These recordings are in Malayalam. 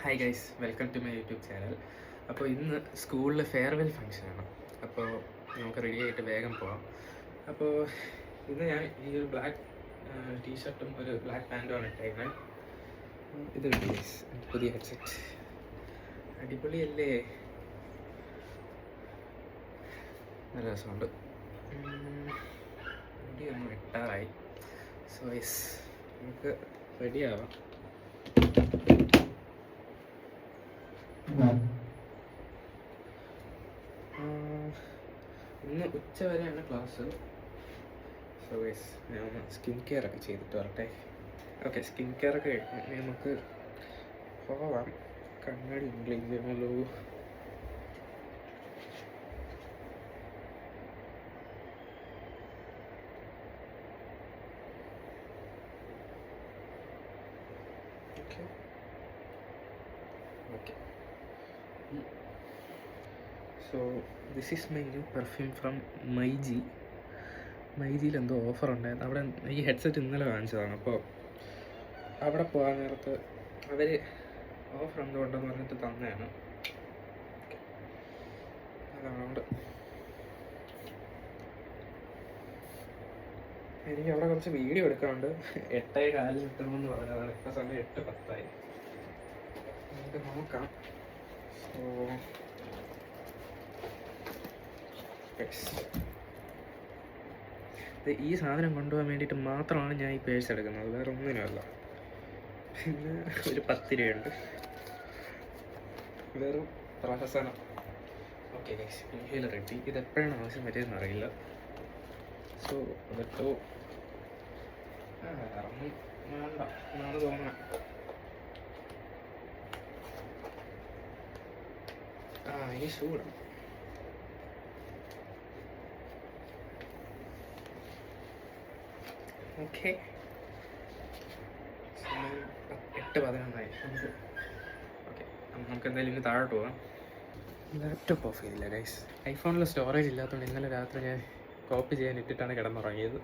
Hi guys, welcome to my YouTube channel. അപ്പോൾ ഇന്ന് സ്കൂളിൽ ഫെയർവെൽ ഫംഗ്ഷനാണ്. അപ്പോൾ നമുക്ക് റെഡി ആയിട്ട് വേഗം പോകാം. അപ്പോൾ ഇന്ന് ഞാൻ ഈ ഒരു ബ്ലാക്ക് ടീഷർട്ടും ഒരു ബ്ലാക്ക് പാൻറ്റുമാണ് ഇട്ടേക്കുന്നത്. ഇത് ഗൈസ് പുതിയ ഹെഡ്സെറ്റ് അടിപൊളിയല്ലേ, നല്ല രസമുണ്ട്. റെഡി നമ്മൾ ഇട്ടാറായി. സോ യെസ്, നമുക്ക് റെഡിയാവാം. ഇന്ന് ഉച്ച വരെയാണ് ക്ലാസ്. സോ ഗൈസ്, ഞാൻ ഒന്ന് സ്കിൻ കെയർ ഒക്കെ ചെയ്തിട്ട് വരട്ടെ. ഓക്കെ, സ്കിൻ കെയർ ഒക്കെ കഴിഞ്ഞ് നമുക്ക് പോവാം. കണ്ണാടി ക്ലീൻ ചെയ്യണമല്ലോ. Okay, so this is my new perfume from myG. മൈജിയിൽ എന്തോ ഓഫർ ഉണ്ടായിരുന്നു. അവിടെ ഈ ഹെഡ്സെറ്റ് ഇന്നലെ വാങ്ങിച്ചതാണ്. അപ്പോൾ അവിടെ പോകാൻ നേരത്ത് അവർ ഓഫർ എന്തുകൊണ്ടെന്ന് പറഞ്ഞിട്ട് തന്നെയാണ്. അതുകൊണ്ട് എനിക്ക് അവിടെ കുറച്ച് വീഡിയോ എടുക്കാറുണ്ട്. 8:15 കിട്ടണമെന്ന് പറഞ്ഞതാണ്. ഇപ്പോൾ സമയം 8:10. നമുക്ക് നോക്കാം. സോ ഈ സാധനം കൊണ്ടുപോകാൻ വേണ്ടിയിട്ട് മാത്രമാണ് ഞാൻ ഈ പേഴ്സ് എടുക്കുന്നത്, വേറെ ഒന്നിനുമല്ല. പിന്നെ ഒരു 10 രൂപയുണ്ട്, വെറും പ്രഹസനം. Okay guys, inhaler ready. ഇതെപ്പോഴാണ് ആവശ്യം പറ്റിയതെന്ന് അറിയില്ല. സോ അതൊക്കെ വേണ്ട എന്നാണ് തോന്നണം. ഈ ഷൂ ഇടണം. ഓക്കെ, 8:11. ഓക്കെ, നമുക്ക് എന്തായാലും ഇന്ന് താഴോട്ട് പോകാം. ലാപ്ടോപ്പ് ഓഫ് ചെയ്തില്ല ഗൈസ്. ഐഫോണിൽ സ്റ്റോറേജ് ഇല്ലാത്തതുകൊണ്ട് ഇന്നലെ രാത്രി ഞാൻ കോപ്പി ചെയ്യാൻ ഇട്ടിട്ടാണ് കിടന്നുറങ്ങിയത്.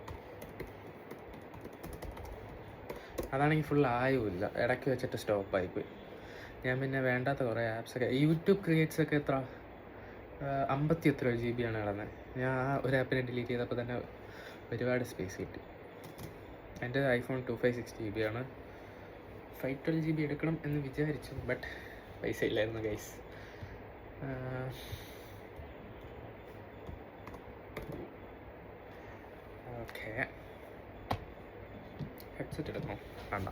അതാണെങ്കിൽ ഫുൾ ആയുമില്ല, ഇടയ്ക്ക് വെച്ചിട്ട് സ്റ്റോപ്പായിപ്പോയി. ഞാൻ പിന്നെ വേണ്ടാത്ത കുറേ ആപ്സൊക്കെ, യൂട്യൂബ് ക്രിയേറ്റ്സൊക്കെ എത്ര 50 GB കിടന്നത്. ഞാൻ ആ ഒരു ആപ്പിനെ ഡിലീറ്റ് ചെയ്തപ്പോൾ തന്നെ ഒരുപാട് സ്പേസ് കിട്ടി. എൻ്റെ ഐഫോൺ 256 GB ആണ്. 512 GB എടുക്കണം എന്ന് വിചാരിച്ചു, ബട്ട് പൈസ ഇല്ലായിരുന്നു ഗൈസ്. ഓക്കെ, ഹെഡ്സെറ്റ് എടുക്കണോ? വേണ്ട.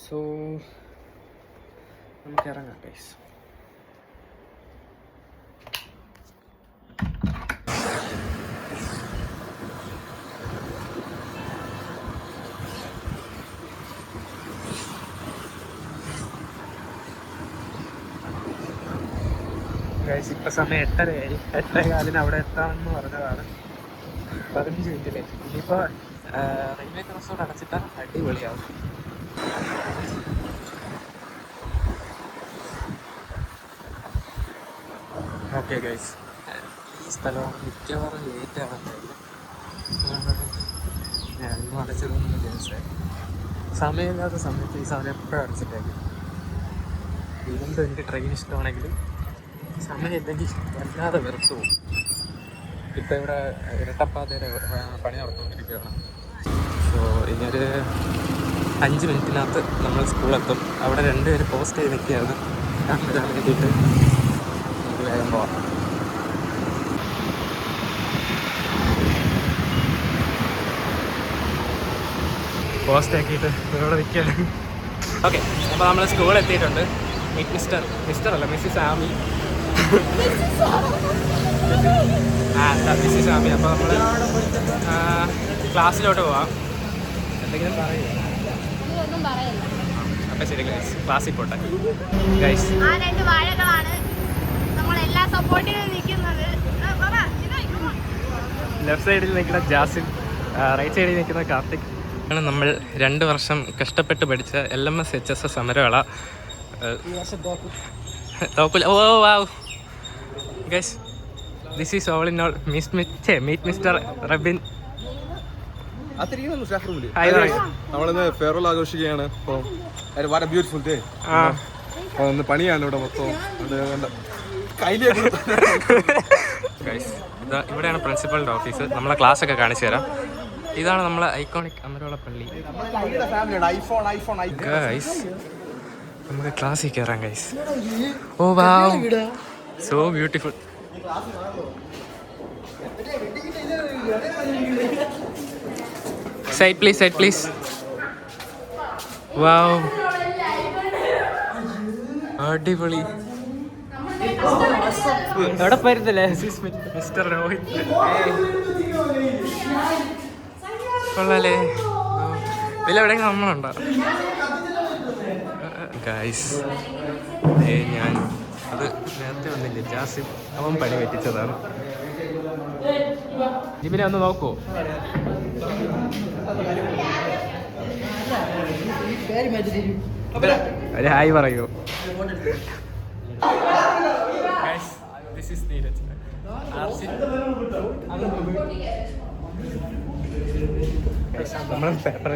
സോ നമുക്ക് ഇറങ്ങാം ഗൈസ്. ഗൈസ്, ഇപ്പം സമയം 8:30 8:15 അവിടെ എത്താമെന്ന് പറഞ്ഞതാണ്. 15 മിനിറ്റിലെ. ഇനിയിപ്പോൾ റെയിൽവേ ക്രോസ് അടച്ചിട്ടാൽ അടിപൊളിയാവും. ഓക്കെ ഗൈസ്, ഈ സ്ഥലം മിക്കവാറും ലേറ്റ് ആണെന്നില്ല. ഞാനൊന്നും അടച്ചിരുന്നു വിചാരിച്ചേ. സമയമില്ലാത്ത സമയത്ത് ഈ സാധനം എപ്പോഴും അടച്ചിട്ടേക്കും. വീണ്ടും എനിക്ക് ട്രെയിൻ ഇഷ്ടമാണെങ്കിലും സമയമില്ലെങ്കിൽ വല്ലാതെ വെറുത്തു പോകും. ഇപ്പം ഇവിടെ ഇരട്ടപ്പാതയുടെ പണി നടന്നുകൊണ്ടിരിക്കുകയാണ്. സോ ഇനിയൊരു 5 മിനിറ്റിനകത്ത് നമ്മൾ സ്കൂളെത്തും. അവിടെ 2 പേര് പോസ്റ്റ് ചെയ്ത് നിൽക്കുകയാണ്. ഞാൻ വരാൻ വേണ്ടിയിട്ട് നമുക്ക് വേഗം പോവാം. പോസ്റ്റ് ആക്കിയിട്ട് ഇവിടെ നിൽക്കുകയാണ്. ഓക്കെ, അപ്പോൾ നമ്മൾ സ്കൂളിൽ എത്തിയിട്ടുണ്ട്. മിസ്റ്റർ അല്ല, മിസ്സിസ് ആമി. മിസ്സിസ് ആമി. അപ്പോൾ നമ്മൾ ക്ലാസ്സിലോട്ട് പോവാം. എന്തെങ്കിലും പറയുക? അപ്പം ശരി ഗൈസ്, ക്ലാസ്സിൽ പോട്ടെ. ഗൈസ്, ലെഫ്റ്റ് സൈഡിൽ നിൽക്കുന്ന ജാസിൻ, റൈറ്റ് സൈഡിൽ നിൽക്കുന്ന കാർത്തിക് ആണ്. നമ്മൾ 2 വർഷം കഷ്ടപ്പെട്ട് പഠിച്ച LMS HSS സമരവേള. Oh wow guys, this is all in all. Meet mister Rabin. നമ്മളിന്ന് ഫെയർവെൽ ആഘോഷിക്കുകയാണ്. അപ്പോൾ വളരെ ബ്യൂട്ടിഫുൾ ഡേ. ഒന്ന് പണിയാണ് ഇവിടെ മൊത്തം. ഇവിടെയാണ് പ്രിൻസിപ്പളിന്റെ ഓഫീസ്. നമ്മളെ ക്ലാസ് ഒക്കെ കാണിച്ചു തരാം. ഇതാണ് നമ്മളെ ഐക്കോണിക് അമരോള പള്ളി. ഗൈസ് നമുക്ക് ക്ലാസ്സിൽ കയറാം guys. Oh wow, so beautiful. Side please, side please. Wow, അടിപൊളി. എവിടെ പോയിരുന്നില്ലേ മിസ്റ്റർ രോഹിത്? കൊള്ളാലേ. ഇതിൽ എവിടെയെങ്കിലും നമ്മളുണ്ടോ ഗൈസ്? ഞാൻ അത് നേരത്തെ വന്നില്ലേ, ജാസിം അവൻ പണി പറ്റിച്ചതാണ്. ജിമിനെ ഒന്ന് നോക്കൂ. ഒരു ഹായ് പറയൂ. This is Neeraj. നമ്മൾ പേപ്പർ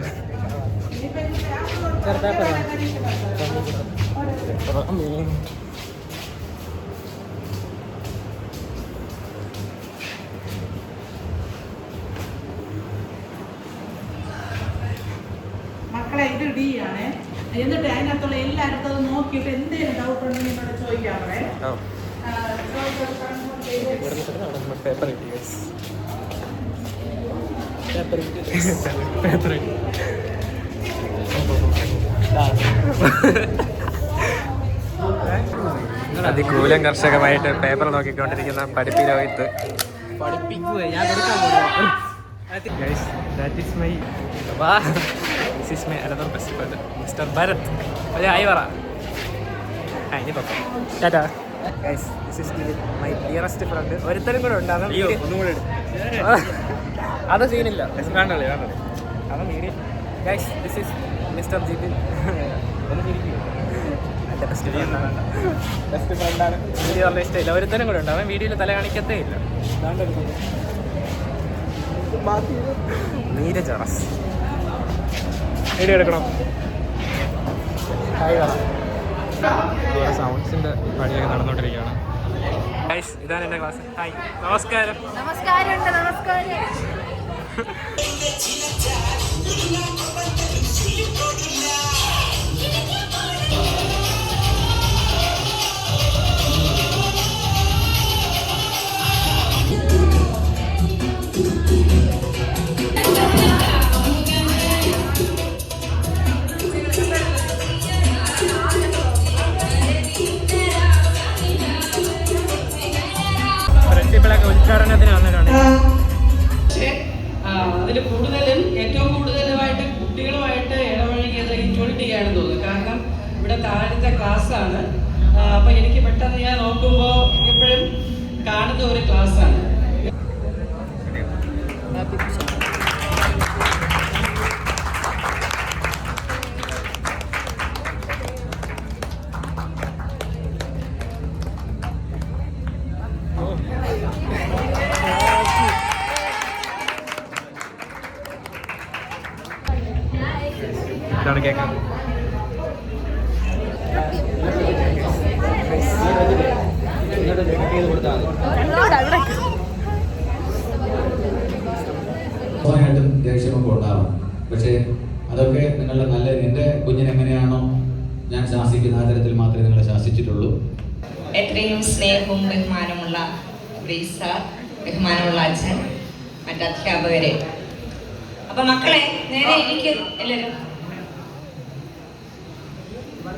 മക്കളെ ഇത് ഇടിയാണ്. എന്നിട്ട് അതിനകത്തുള്ള എല്ലായിടത്തും അത് നോക്കിയിട്ട് എന്തെങ്കിലും ഡൗട്ട് ഉണ്ടെങ്കിൽ എന്നോട് ചോദിക്കാമേ. പേപ്പർ അതികൂലം കർഷകമായിട്ട് പേപ്പർ നോക്കിക്കൊണ്ടിരിക്കുന്ന പഠിപ്പി രോഹിത്ത്. മിസ്റ്റർ ഭരത്. ഒരു ഹായ് പറ. ഇനി Tata. Guys, this is my dearest friend. ഒരുത്തരും കൂടെ ഉണ്ട്. അത് സീനില്ല. Guys, this is Mr. Jibin. എൻ്റെ ബെസ്റ്റ് ഫ്രണ്ടാണ്. വീഡിയോ വളരെ ഇഷ്ടമില്ല. ഒരുത്തരും കൂടെ ഉണ്ട്. അവൻ വീഡിയോയിൽ തല കാണിക്കത്തേ ഇല്ല. നീരജ് അറസ് വീഡിയോ എടുക്കണം. ഹായ് പറ. സൗണ്ട്സിന്റെ പണിയൊക്കെ നടന്നുകൊണ്ടിരിക്കുകയാണ്. ഗൈസ്, ഇതാണ് എൻ്റെ ക്ലാസ്. ഹായ്, നമസ്കാരം. നമസ്കാരം. ഉദ്ഘാടനത്തിന് വന്നിട്ടുണ്ട്. അതിൽ കൂടുതലും ഏറ്റവും കൂടുതലുമായിട്ട് കുട്ടികളുമായിട്ട് ഇടപഴകിയത് ഇൻട്രോഡിറ്റിയാണ് തോന്നുന്നത്. കാരണം ഇവിടെ താഴത്തെ ക്ലാസ്സാണ്. അപ്പം എനിക്ക് പെട്ടെന്ന് ഞാൻ നോക്കുമ്പോൾ എപ്പോഴും കാണുന്ന ഒരു ക്ലാസ്സാണ്. ഇതാണ് കേൾക്കാം. സ്വാഭാവികമായിട്ടും ദേഷ്യമൊക്കെ ഉണ്ടാവും. പക്ഷേ അതൊക്കെ നിങ്ങളുടെ നല്ല, എൻ്റെ കുഞ്ഞിനെങ്ങനെയാണോ ഞാൻ ശാസിക്കുന്ന ആ തരത്തിൽ മാത്രമേ നിങ്ങളെ ശാസിച്ചിട്ടുള്ളൂ. എത്രയും സ്നേഹവും ബഹുമാനമുള്ള സാർ, ബഹുമാനമുള്ള അച്ഛൻ, മറ്റ് അധ്യാപകരെ, അപ്പൊ മക്കളെ നേരെ എനിക്ക് എല്ലാവരും.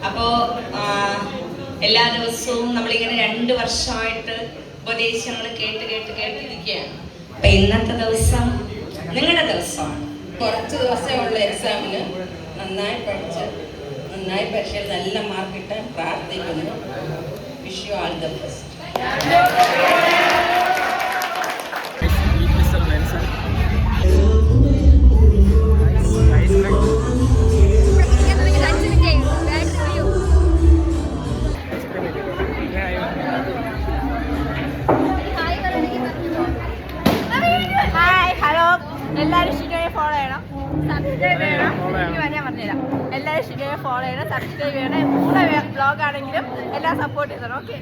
അപ്പോ എല്ലാ ദിവസവും നമ്മളിങ്ങനെ 2 വർഷമായിട്ട് ഉപദേശങ്ങൾ കേട്ടിരിക്കുകയാണ്. അപ്പൊ ഇന്നത്തെ ദിവസം നിങ്ങളുടെ ദിവസമാണ്. കുറച്ച് ദിവസമുള്ള എക്സാമിന് നന്നായി പഠിച്ച് നന്നായി പരീക്ഷയിൽ നല്ല മാർക്ക് കിട്ടാൻ പ്രാർത്ഥിക്കുന്നു. Wish you all the best. Hi, hello. എല്ലാവരും ഷിനോയെ ഫോളോ ചെയ്യണം. എല്ലാവരും ശരിയായി ഫോളോ ചെയ്യണം, സബ്സ്ക്രൈബ് ചെയ്യണം. കൂടെ വ്ളോഗ് ആണെങ്കിലും എല്ലാം സപ്പോർട്ട് ചെയ്തണം. ഓക്കെ,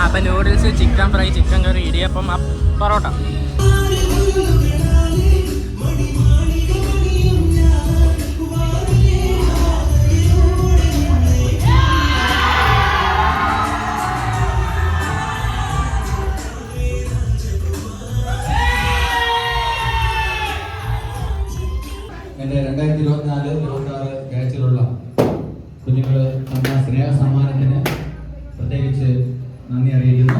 അപ്പം നൂഡിൽസ്, ചിക്കൻ ഫ്രൈ, ചിക്കൻ കറി, ഇടിയപ്പം, പൊറോട്ട. എൻ്റെ 2024-26 ബാച്ചിലുള്ള കുഞ്ഞുങ്ങൾ തന്ന സ്നേഹ സമ്മാനത്തിന് പ്രത്യേകിച്ച് നന്ദി അറിയിക്കുന്നു.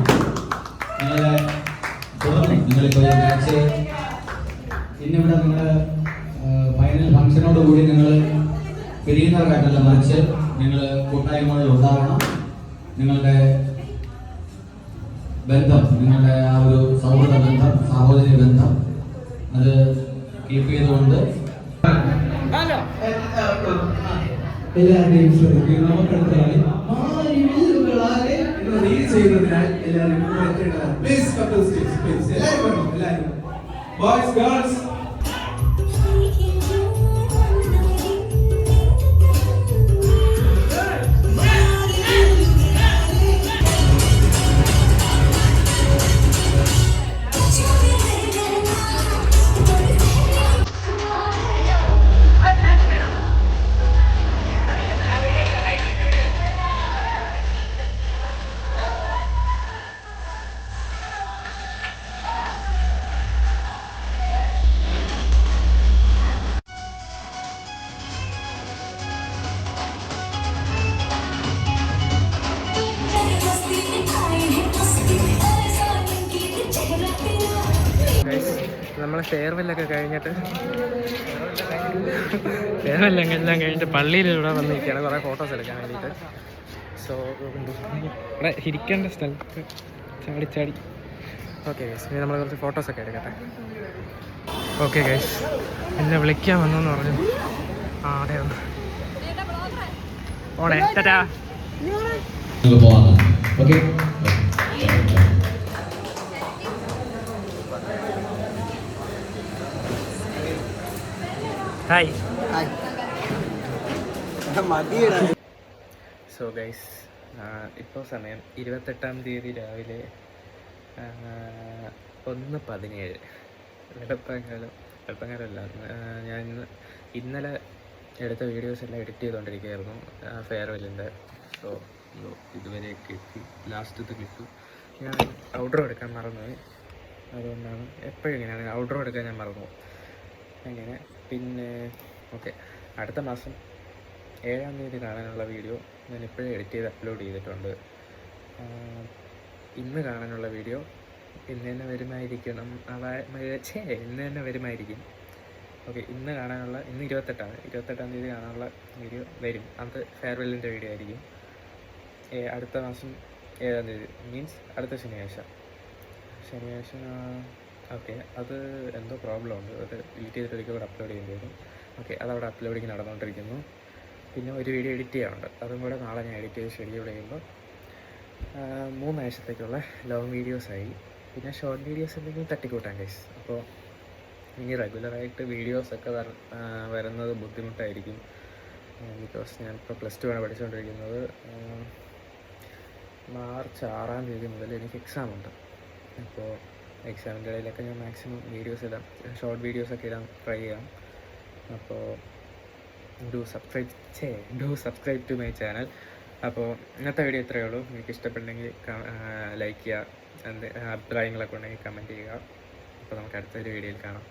നിങ്ങളെ തുടർന്ന് നിങ്ങളിപ്പോൾ മാച്ച് ഇന്നിവിടെ നിങ്ങൾ ഫൈനൽ ഫംഗ്ഷനോടുകൂടി നിങ്ങൾ പിരിയുന്നവരായിട്ടല്ല, മറിച്ച് നിങ്ങൾ കൂട്ടായ്മകളിൽ ഉണ്ടാവണം. നിങ്ങളുടെ ബന്ധം, നിങ്ങളുടെ ആ ഒരു സൗഹൃദ ബന്ധം, സഹോദരി ബന്ധം അത് കീപ്പ് ചെയ്തുകൊണ്ട് എല്ലാവരുടെയും ശ്രദ്ധിക്കുക. നമുക്കടുത്ത റീഡ് ചെയ്യുന്നതിനാൽ എല്ലാവരും please come to stage, please. എല്ലാവരും ബോയ്സ്, ഗേൾസ്. നമ്മളെ ഫെയർവെല്ലൊക്കെ കഴിഞ്ഞിട്ട് എല്ലാം കഴിഞ്ഞിട്ട് പള്ളിയിൽ ഇവിടെ വന്നിരിക്കുകയാണ് കുറേ ഫോട്ടോസ് എടുക്കാൻ വേണ്ടിയിട്ട്. സോ ഇവിടെ ഇരിക്കേണ്ട സ്ഥലത്ത് ചാടി. ഓക്കെ ഗൈസ്, ഇനി നമ്മൾ കുറച്ച് ഫോട്ടോസൊക്കെ എടുക്കട്ടെ. ഓക്കെ ഗൈസ്, എന്നെ വിളിക്കാൻ വന്നെന്ന് പറഞ്ഞു. ആ അതെ വന്നു. ഓണേ ടാറ്റാ. Okay, hi. സോ ഗൈസ്, ഇപ്പോൾ സമയം 28-ാം തീയതി രാവിലെ 1:17. വെളുപ്പങ്കാലമല്ല, ഞാൻ ഇന്നലെ എടുത്ത വീഡിയോസ് എല്ലാം എഡിറ്റ് ചെയ്തുകൊണ്ടിരിക്കുകയായിരുന്നു ഫെയർവെല്ലിൻ്റെ. സോ ഇതുവരെയൊക്കെ എത്തി. ലാസ്റ്റത്തെ ക്ലിപ്പ് ഞാൻ ഔട്ട്ഡോർ എടുക്കാൻ മറന്നുപോയി. അതുകൊണ്ടാണ് എപ്പോഴും ഇങ്ങനെയാണ്, ഔട്ട്ഡോർ എടുക്കാൻ ഞാൻ മറന്നു. അങ്ങനെ പിന്നെ ഓക്കെ, അടുത്ത മാസം 7-ാം തീയതി കാണാനുള്ള വീഡിയോ ഞാൻ ഇപ്പോഴും എഡിറ്റ് ചെയ്ത് അപ്ലോഡ് ചെയ്തിട്ടുണ്ട്. ഇന്ന് കാണാനുള്ള വീഡിയോ ഇന്ന് തന്നെ വരുമായിരിക്കണം. ഇന്ന് തന്നെ വരുമായിരിക്കും. ഓക്കെ, ഇന്ന് 28-ാം തീയതി കാണാനുള്ള വീഡിയോ വരും. അത് ഫെയർവെല്ലിൻ്റെ വീഡിയോ ആയിരിക്കും. അടുത്ത മാസം 7-ാം തീയതി മീൻസ് അടുത്ത ശനിയാഴ്ച. ഓക്കെ, അത് എന്തോ പ്രോബ്ലം ഉണ്ട്. അത് ഡിലീറ്റ് ചെയ്തിട്ട് ഒരിക്കൽ കൂടെ അപ്ലോഡ് ചെയ്യേണ്ടി വരും. ഓക്കെ, അതവിടെ അപ്ലോഡിങ് നടന്നുകൊണ്ടിരിക്കുന്നു. പിന്നെ ഒരു വീഡിയോ എഡിറ്റ് ചെയ്യാറുണ്ട്, അതും കൂടെ നാളെ ഞാൻ എഡിറ്റ് ചെയ്ത് ഷെഡ്യൂൾ ചെയ്യുമ്പോൾ 3 ആഴ്ചത്തേക്കുള്ള ലോങ് വീഡിയോസായി. പിന്നെ ഷോർട്ട് വീഡിയോസ് എന്തെങ്കിലും തട്ടിക്കൂട്ടാം ഗൈസ്. അപ്പോൾ ഇനി റെഗുലറായിട്ട് വീഡിയോസൊക്കെ വരുന്നത് ബുദ്ധിമുട്ടായിരിക്കും. ബിക്കോസ് ഞാനിപ്പോൾ +2 ആണ് പഠിച്ചുകൊണ്ടിരിക്കുന്നത്. മാർച്ച് 6-ാം തീയതി മുതൽ എനിക്ക് എക്സാം ഉണ്ട്. അപ്പോൾ എക്സാമിൻ്റെ ഇടയിലൊക്കെ ഞാൻ മാക്സിമം വീഡിയോസ് ഇടാം, ഷോർട്ട് വീഡിയോസൊക്കെ ഇടാൻ ട്രൈ ചെയ്യാം. അപ്പോൾ do subscribe to my channel. അപ്പോൾ ഇന്നത്തെ വീഡിയോ ഇത്രയേ ഉള്ളൂ. എനിക്ക് ഇഷ്ടപ്പെട്ടെങ്കിൽ ലൈക്ക് ചെയ്യുക, അഭിപ്രായങ്ങളൊക്കെ ഉണ്ടെങ്കിൽ കമൻറ്റ് ചെയ്യുക. അപ്പോൾ നമുക്ക് അടുത്തൊരു വീഡിയോയിൽ കാണാം.